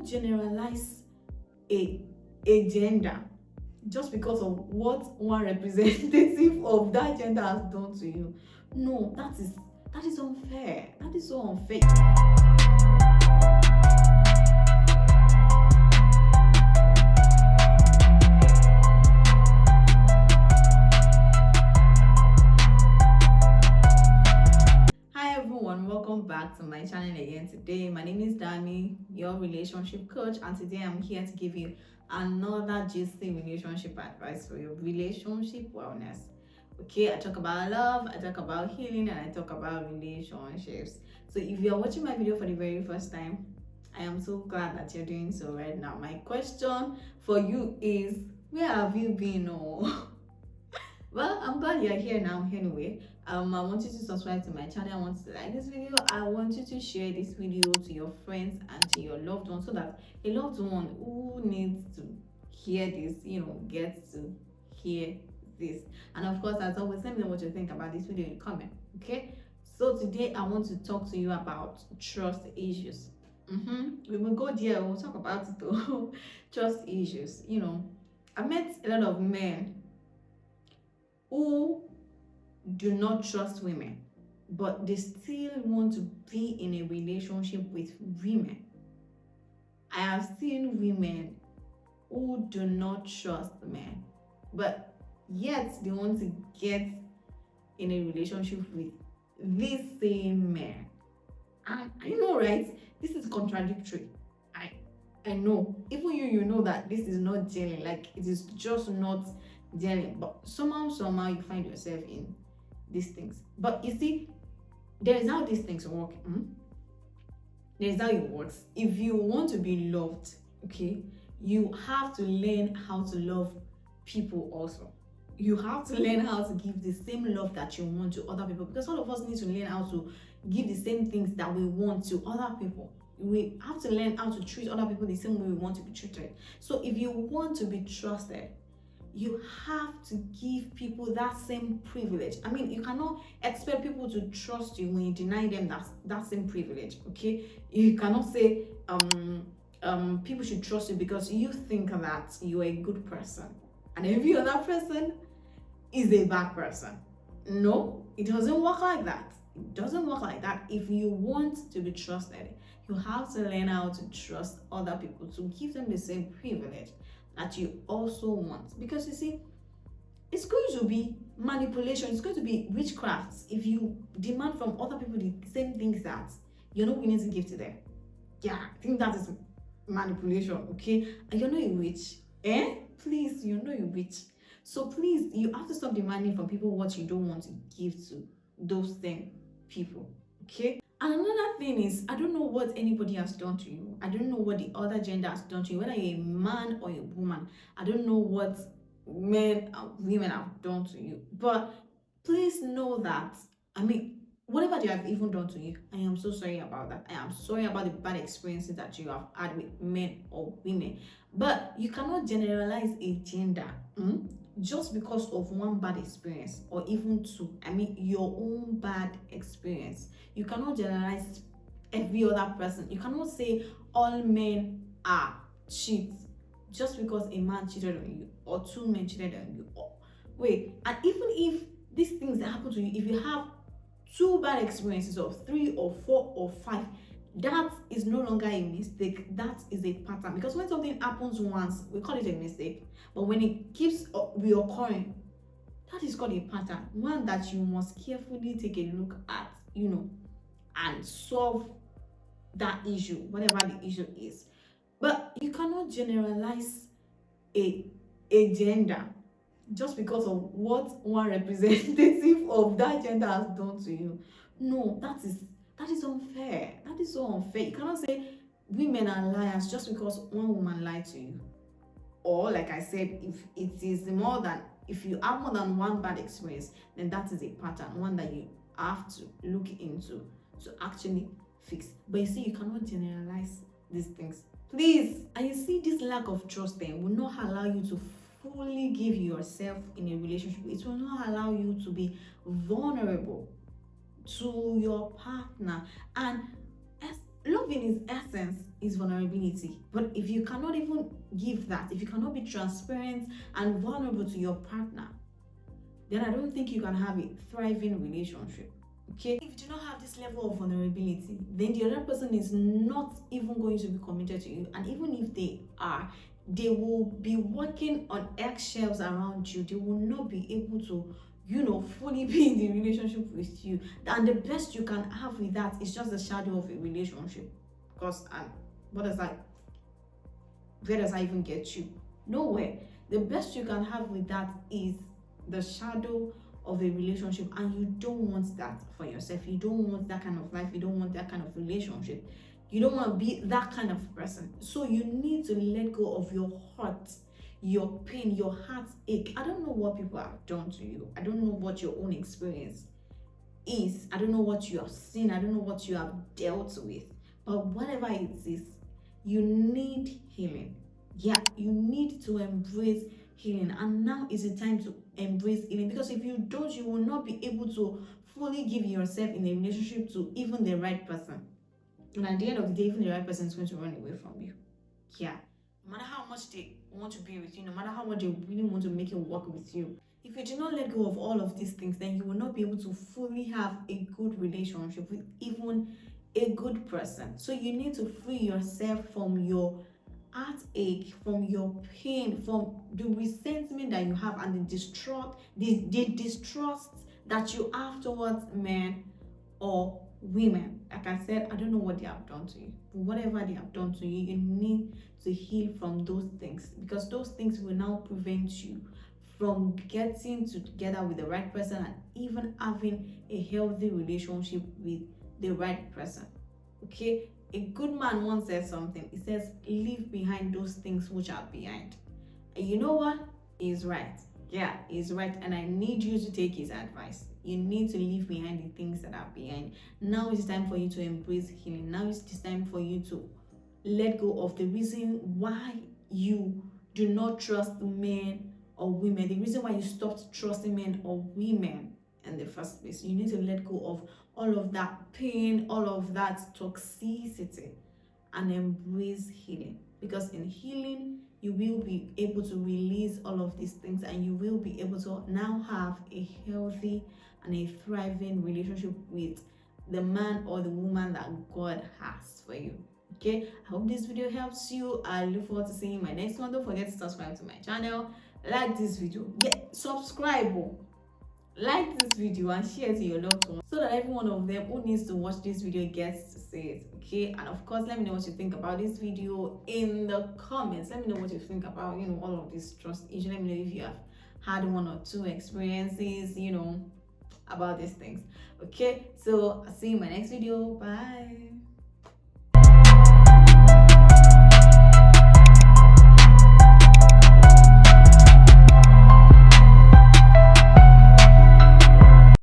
generalize a gender just because of what one representative of that gender has done to you. No, that is unfair. That is so unfair. Hi everyone, welcome back to my channel again today. My name is Danny, your relationship coach, and today I'm here to give you another juicy relationship advice for your relationship wellness. Okay, I talk about love, I talk about healing, and I talk about relationships. So if you're watching my video for the very first time, I am so glad that you're doing so right now. My question for you is, where have you been? Oh, well, I'm glad you're here now anyway. I want you to subscribe to my channel. I want you to like this video. I want you to share this video to your friends and to your loved ones so that a loved one who needs to hear this, gets to hear this. And of course, as always, let me know what you think about this video in comment. Okay, so today I want to talk to you about trust issues. We will go there, we'll talk about it though. Trust issues. I met a lot of men who do not trust women, but they still want to be in a relationship with women. I have seen women who do not trust men, but yet they want to get in a relationship with these same men. And I know, right? This is contradictory. I know. Even you know that this is not gelling. Like, it is just not gelling. But somehow you find yourself in these things. But you see, there is how these things work. There is how it works. If you want to be loved, okay, you have to learn how to love people also. You have to learn how to give the same love that you want to other people, because all of us need to learn how to give the same things that we want to other people. We have to learn how to treat other people the same way we want to be treated. So if you want to be trusted, you have to give people that same privilege. I mean, you cannot expect people to trust you when you deny them that same privilege. Okay, you cannot say people should trust you because you think that you're a good person and every other person is a bad person. No, it doesn't work like that. It doesn't work like that. If you want to be trusted, you have to learn how to trust other people, to give them the same privilege that you also want. Because you see, it's going to be manipulation, it's going to be witchcraft if you demand from other people the same things that you're not willing to give to them. Yeah, I think that is manipulation, okay? And you're not a witch. Please, you're not a witch. So please, you have to stop demanding from people what you don't want to give to those same people, okay? And another thing is, I don't know what anybody has done to you. I don't know what the other gender has done to you, whether you're a man or a woman. I don't know what men and women have done to you. But please know that, whatever they have even done to you, I am so sorry about that. I am sorry about the bad experiences that you have had with men or women. But you cannot generalize a gender just because of one bad experience, or even two. Your own bad experience. You cannot generalize every other person. You cannot say all men are cheats just because a man cheated on you or two men cheated on you. Wait, and even if these things that happen to you, if you have two bad experiences of 3 or 4 or 5, that is no longer a mistake. That is a pattern. Because when something happens once, we call it a mistake. But when it keeps reoccurring, that is called a pattern. One that you must carefully take a look at, and solve that issue, whatever the issue is. But you cannot generalize a gender just because of what one representative of that gender has done to you. No, that is unfair. That is so unfair. You cannot say women are liars just because one woman lied to you. Or like I said, if you have more than one bad experience, then that is a pattern, one that you have to look into to actually fix. But you see, you cannot generalize these things, please. And you see, this lack of trust then will not allow you to fully give yourself in a relationship. It will not allow you to be vulnerable to your partner. And Love in its essence is vulnerability. But if you cannot even give that, if you cannot be transparent and vulnerable to your partner, then I don't think you can have a thriving relationship. Okay? If you do not have this level of vulnerability, then the other person is not even going to be committed to you. And even if they are, they will be working on eggshells around you. They will not be able to, fully be in the relationship with you. And the best you can have with that is just the shadow of a relationship. Because what does that where does that even get you? Nowhere. The best you can have with that is the shadow of a relationship, and you don't want that for yourself. You don't want that kind of life. You don't want that kind of relationship. You don't want to be that kind of person. So you need to let go of your hurt, your pain, your heartache. I don't know what people have done to you. I don't know what your own experience is. I don't know what you have seen. I don't know what you have dealt with. But whatever it is, you need healing. Yeah, you need to embrace healing. And now is the time to embrace healing, because if you don't, you will not be able to fully give yourself in a relationship to even the right person. And at the end of the day, even the right person is going to run away from you. Yeah. No matter how much they want to be with you, no matter how much they really want to make it work with you, if you do not let go of all of these things, then you will not be able to fully have a good relationship with even a good person. So you need to free yourself from your heartache, from your pain, from the resentment that you have, and the distrust that you have towards men or women. Like I said, I don't know what they have done to you, but whatever they have done to you, you need to heal from those things, because those things will now prevent you from getting together with the right person and even having a healthy relationship with the right person. Okay, a good man once said something. He says, leave behind those things which are behind. And you know what? He's right. Yeah, he's right. And I need you to take his advice. You need to leave behind the things that are behind. Now it's time for you to embrace healing. Now it's time for you to let go of the reason why you do not trust men or women, the reason why you stopped trusting men or women in the first place. You need to let go of all of that pain, all of that toxicity, and embrace healing. Because in healing, you will be able to release all of these things, and you will be able to now have a healthy and a thriving relationship with the man or the woman that God has for you. Okay, I hope this video helps you. I look forward to seeing you in my next one. Don't forget to subscribe to my channel, like this video, subscribe, like this video, and share it to your loved ones, so that every one of them who needs to watch this video gets to see it. Okay, and of course, let me know what you think about this video in the comments. Let me know what you think about all of this trust issue. Let me know if you have had one or two experiences about these things. Okay, so I'll see you in my next video. Bye.